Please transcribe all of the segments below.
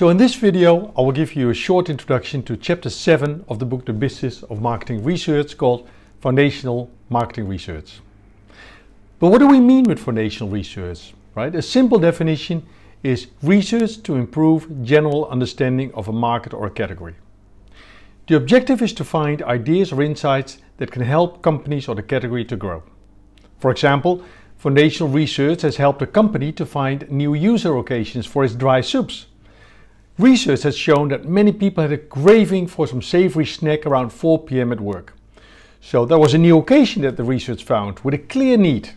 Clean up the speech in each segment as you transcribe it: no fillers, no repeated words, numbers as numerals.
So in this video, I will give you a short introduction to Chapter 7 of the book The Business of Marketing Research, called Foundational Marketing Research. But what do we mean with foundational research? Right? A simple definition is research to improve general understanding of a market or a category. The objective is to find ideas or insights that can help companies or the category to grow. For example, foundational research has helped a company to find new user occasions for its dry soups. Research has shown that many people had a craving for some savory snack around 4 p.m. at work. So there was a new occasion that the research found with a clear need.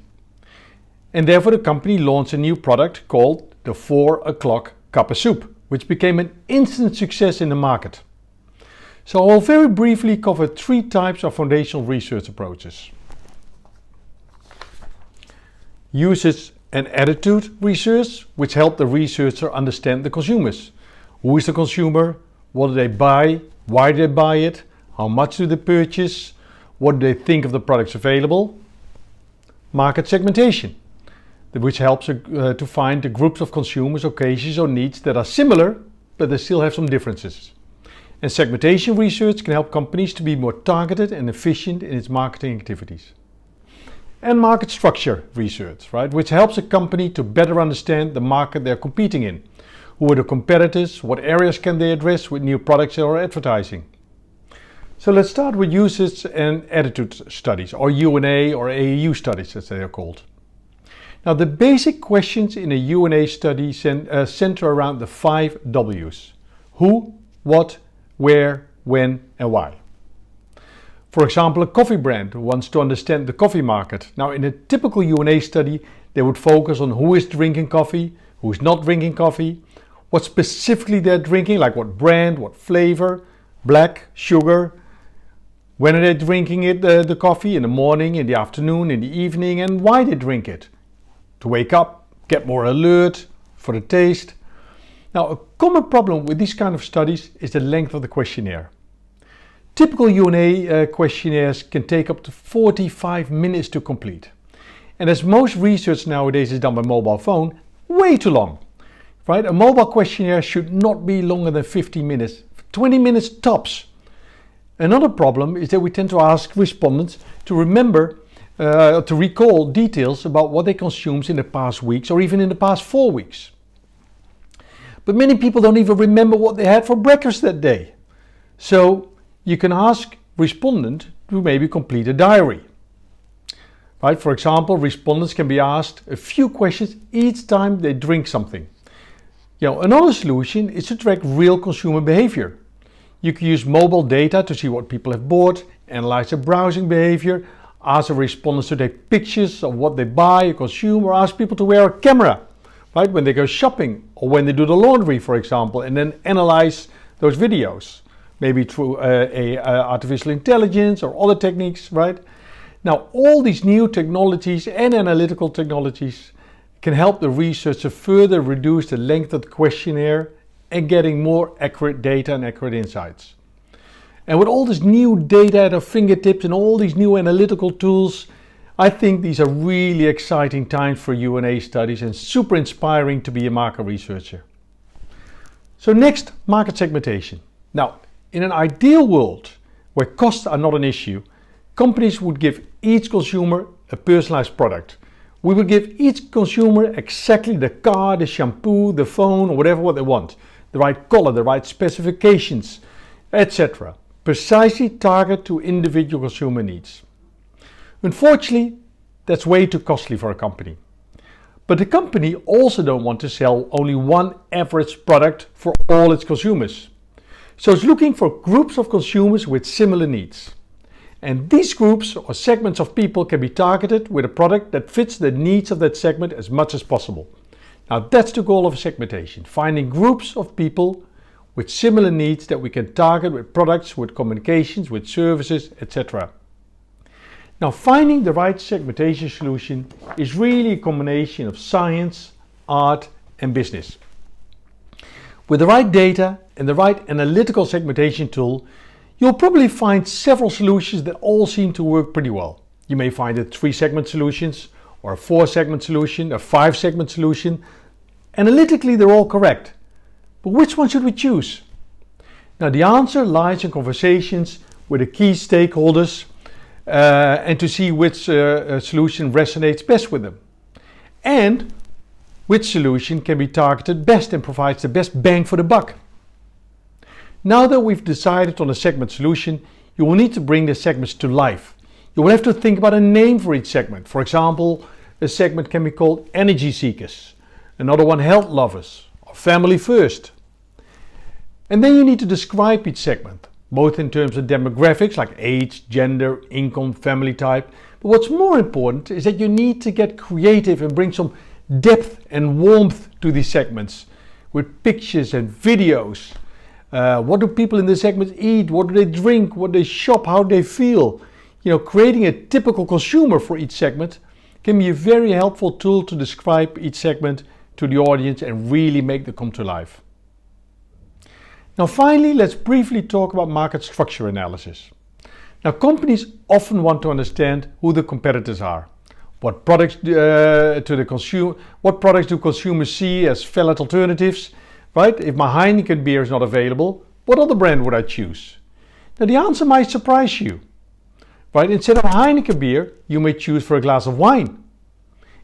And therefore the company launched a new product called the 4 o'clock cup of soup, which became an instant success in the market. So I'll very briefly cover 3 types of foundational research approaches. Usage and attitude research, which help the researcher understand the consumers. Who is the consumer? What do they buy? Why do they buy it? How much do they purchase? What do they think of the products available? Market segmentation, which helps to find the groups of consumers, occasions or needs that are similar, but they still have some differences. And segmentation research can help companies to be more targeted and efficient in its marketing activities. And market structure research, right, which helps a company to better understand the market they're competing in. Who are the competitors? What areas can they address with new products or advertising? So let's start with usage and attitude studies, or UNA or AAU studies as they are called. Now the basic questions in a UNA study center around the 5 W's. Who, what, where, when and why. For example, a coffee brand wants to understand the coffee market. Now in a typical UNA study, they would focus on who is drinking coffee, who is not drinking coffee, what specifically they're drinking, like what brand, what flavor, black, sugar, when are they drinking it, the coffee, in the morning, in the afternoon, in the evening, and why they drink it. To wake up, get more alert, for the taste. Now a common problem with these kind of studies is the length of the questionnaire. Typical UNA questionnaires can take up to 45 minutes to complete. And as most research nowadays is done by mobile phone, way too long. Right? A mobile questionnaire should not be longer than 15 minutes, 20 minutes tops. Another problem is that we tend to ask respondents to recall details about what they consumed in the past weeks or even in the past 4 weeks. But many people don't even remember what they had for breakfast that day. So you can ask respondent to maybe complete a diary. Right? For example, respondents can be asked a few questions each time they drink something. Another solution is to track real consumer behavior. You can use mobile data to see what people have bought, analyze their browsing behavior, ask the respondents to take pictures of what they buy or consume, or ask people to wear a camera, right, when they go shopping or when they do the laundry, for example, and then analyze those videos, maybe through artificial intelligence or other techniques, right? Now, all these new technologies and analytical technologies can help the researcher further reduce the length of the questionnaire and getting more accurate data and accurate insights. And with all this new data at our fingertips and all these new analytical tools, I think these are really exciting times for UNA studies and super inspiring to be a market researcher. So next, market segmentation. Now, in an ideal world where costs are not an issue, companies would give each consumer a personalized product. We will give each consumer exactly the car, the shampoo, the phone, or whatever what they want. The right color, the right specifications, etc. Precisely target to individual consumer needs. Unfortunately, that's way too costly for a company. But the company also don't want to sell only one average product for all its consumers. So it's looking for groups of consumers with similar needs. And these groups or segments of people can be targeted with a product that fits the needs of that segment as much as possible. Now that's the goal of segmentation, finding groups of people with similar needs that we can target with products, with communications, with services, etc. Now finding the right segmentation solution is really a combination of science, art and business. With the right data and the right analytical segmentation tool, you'll probably find several solutions that all seem to work pretty well. You may find a 3-segment solutions or a 4-segment solution, a 5-segment solution. Analytically, they're all correct. But which one should we choose? Now the answer lies in conversations with the key stakeholders and to see which solution resonates best with them. And which solution can be targeted best and provides the best bang for the buck. Now that we've decided on a segment solution, you will need to bring the segments to life. You will have to think about a name for each segment. For example, a segment can be called energy seekers, another one health lovers, or family first. And then you need to describe each segment, both in terms of demographics like age, gender, income, family type. But what's more important is that you need to get creative and bring some depth and warmth to these segments with pictures and videos. What do people in the segments eat? What do they drink? What do they shop? How do they feel? Creating a typical consumer for each segment can be a very helpful tool to describe each segment to the audience and really make them come to life. Now finally, let's briefly talk about market structure analysis. Now companies often want to understand who the competitors are. What products do consumers see as valid alternatives? Right? If my Heineken beer is not available, what other brand would I choose? Now the answer might surprise you. Right? Instead of Heineken beer, you may choose for a glass of wine.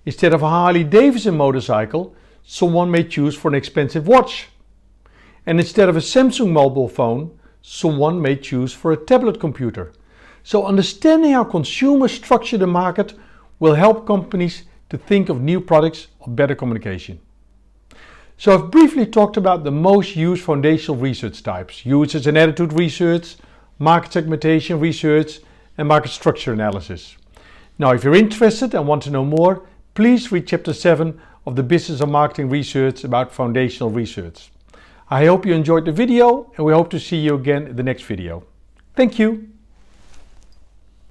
Instead of a Harley Davidson motorcycle, someone may choose for an expensive watch. And instead of a Samsung mobile phone, someone may choose for a tablet computer. So understanding how consumers structure the market will help companies to think of new products or better communication. So I've briefly talked about the most used foundational research types: usage and attitude research, market segmentation research, and market structure analysis. Now if you're interested and want to know more, please read Chapter 7 of the Business of Marketing Research about foundational research. I hope you enjoyed the video and we hope to see you again in the next video. Thank you.